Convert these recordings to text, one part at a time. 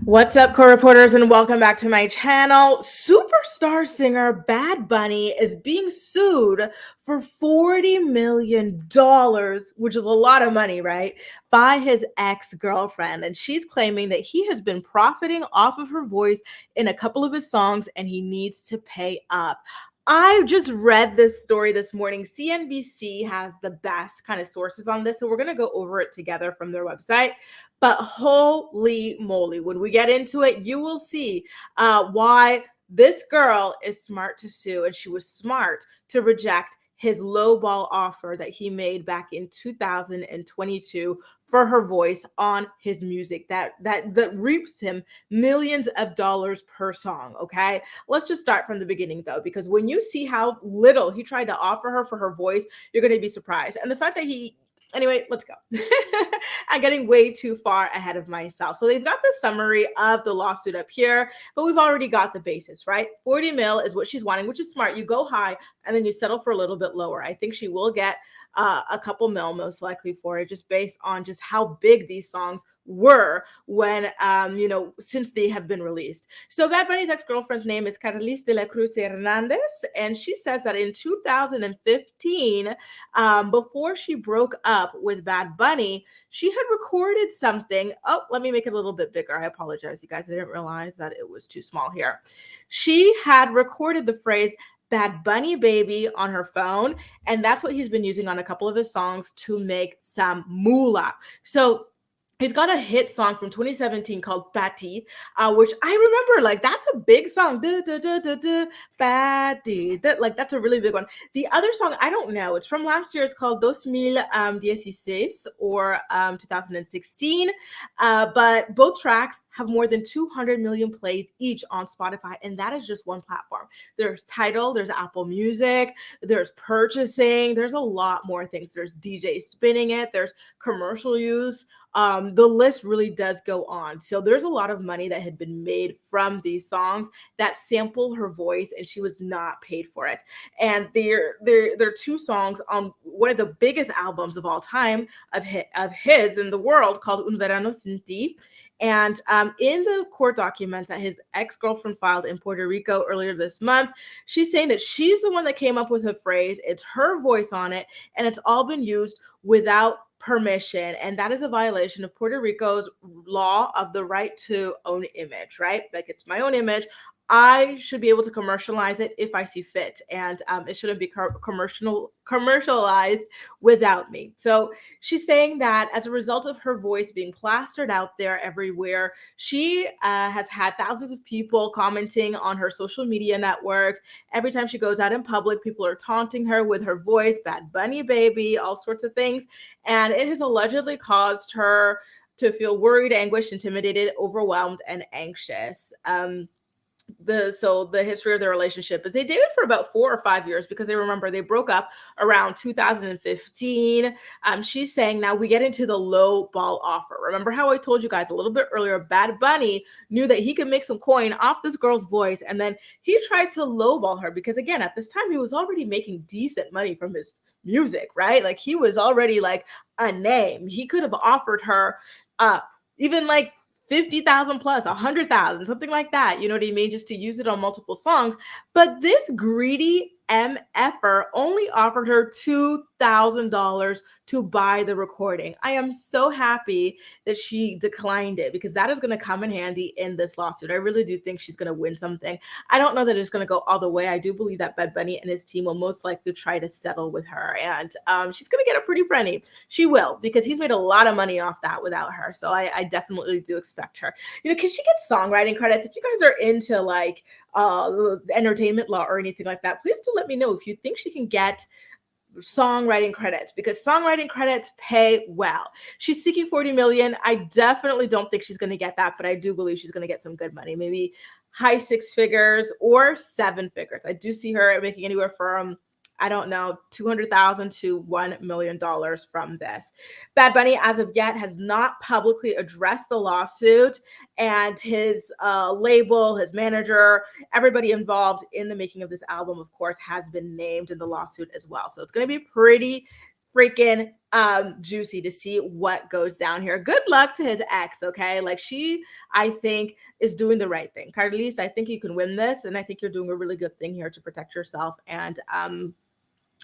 What's up, co-reporters, and welcome back to my channel. Superstar singer Bad Bunny is being sued for $40 million, which is a lot of money, right? By his ex-girlfriend. And she's claiming that he has been profiting off of her voice in a couple of his songs and he needs to pay up. I just read this story this morning. CNBC has the best kind of sources on this, so we're going to go over it together from their website. But holy moly, when we get into it, you will see why this girl is smart to sue, and she was smart to reject his lowball offer that he made back in 2022 for her voice on his music that reaps him millions of dollars per song. Okay, let's just start from the beginning though, because when you see how little he tried to offer her for her voice, you're going to be surprised. And the fact that anyway, let's go. I'm getting way too far ahead of myself. So they've got the summary of the lawsuit up here, but we've already got the basis, right? 40 mil is what she's wanting, which is smart. You go high and then you settle for a little bit lower. I think she will get a couple mil most likely for it, just based on just how big these songs were when, since they have been released. So Bad Bunny's ex-girlfriend's name is Carliz de la Cruz Hernández, and she says that in 2015, before she broke up with Bad Bunny, she had recorded something. Oh, let me make it a little bit bigger. I apologize, you guys. I didn't realize that it was too small here. She had recorded the phrase Bad Bunny baby on her phone, and that's what he's been using on a couple of his songs to make some moolah. So he's got a hit song from 2017 called Patty, which I remember, like, that's a big song. Patty. Like, that's a really big one. The other song, I don't know. It's from last year. It's called 2016 or 2016. But both tracks have more than 200 million plays each on Spotify, and that is just one platform. There's Tidal, there's Apple Music, there's purchasing, there's a lot more things. There's DJ spinning it, there's commercial use. The list really does go on. So there's a lot of money that had been made from these songs that sample her voice, and she was not paid for it. And they're two songs on one of the biggest albums of all time of his in the world, called Un Verano Sin Ti. And in the court documents that his ex-girlfriend filed in Puerto Rico earlier this month, she's saying that she's the one that came up with the phrase. It's her voice on it, and it's all been used without permission, and that is a violation of Puerto Rico's law of the right to own image, right? Like, it's my own image. I should be able to commercialize it if I see fit, and it shouldn't be commercialized without me. So she's saying that as a result of her voice being plastered out there everywhere, she has had thousands of people commenting on her social media networks. Every time she goes out in public, people are taunting her with her voice, Bad Bunny baby, all sorts of things. And it has allegedly caused her to feel worried, anguished, intimidated, overwhelmed, and anxious. The history of their relationship is they dated for about 4 or 5 years, because they remember they broke up around 2015. She's saying now we get into the low ball offer. Remember how I told you guys a little bit earlier, Bad Bunny knew that he could make some coin off this girl's voice, and then he tried to lowball her, because again, at this time he was already making decent money from his music, right? Like, he was already like a name. He could have offered her even like 50,000 plus 100,000, something like that. You know what I mean? Just to use it on multiple songs. But this greedy MFer only offered her $2,000 to buy the recording. I am so happy that she declined it, because that is going to come in handy in this lawsuit. I really do think she's going to win something. I don't know that it's going to go all the way. I do believe that Bad Bunny and his team will most likely try to settle with her, and she's going to get a pretty penny. She will, because he's made a lot of money off that without her. So I definitely do expect her. Can she get songwriting credits? If you guys are into like entertainment law or anything like that, please do let me know if you think she can get songwriting credits, because songwriting credits pay well. She's seeking 40 million. I definitely don't think she's going to get that, but I do believe she's going to get some good money, maybe high 6 figures or 7 figures. I do see her making anywhere from, I don't know, $200,000 to $1 million from this. Bad Bunny, as of yet, has not publicly addressed the lawsuit, and his label, his manager, everybody involved in the making of this album, of course, has been named in the lawsuit as well. So it's going to be pretty freaking juicy to see what goes down here. Good luck to his ex, okay? Like she, I think, is doing the right thing. Carliz, I think you can win this, and I think you're doing a really good thing here to protect yourself and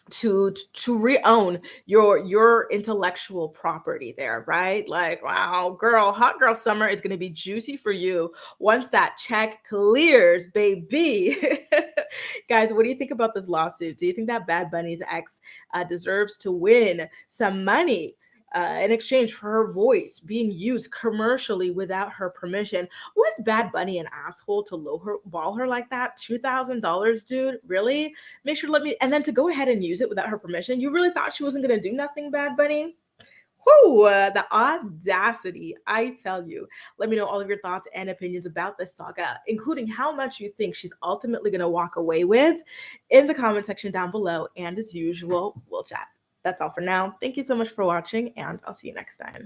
to re-own your intellectual property there, right? Like, wow, girl, hot girl summer is going to be juicy for you once that check clears, baby. Guys, what do you think about this lawsuit? Do you think that Bad Bunny's ex deserves to win some money in exchange for her voice being used commercially without her permission? Was Bad Bunny an asshole to ball her like that? $2,000, dude? Really? Make sure to let me, and then to go ahead and use it without her permission. You really thought she wasn't going to do nothing, Bad Bunny? Whoo, the audacity, I tell you. Let me know all of your thoughts and opinions about this saga, including how much you think she's ultimately going to walk away with in the comment section down below. And as usual, we'll chat. That's all for now. Thank you so much for watching, and I'll see you next time.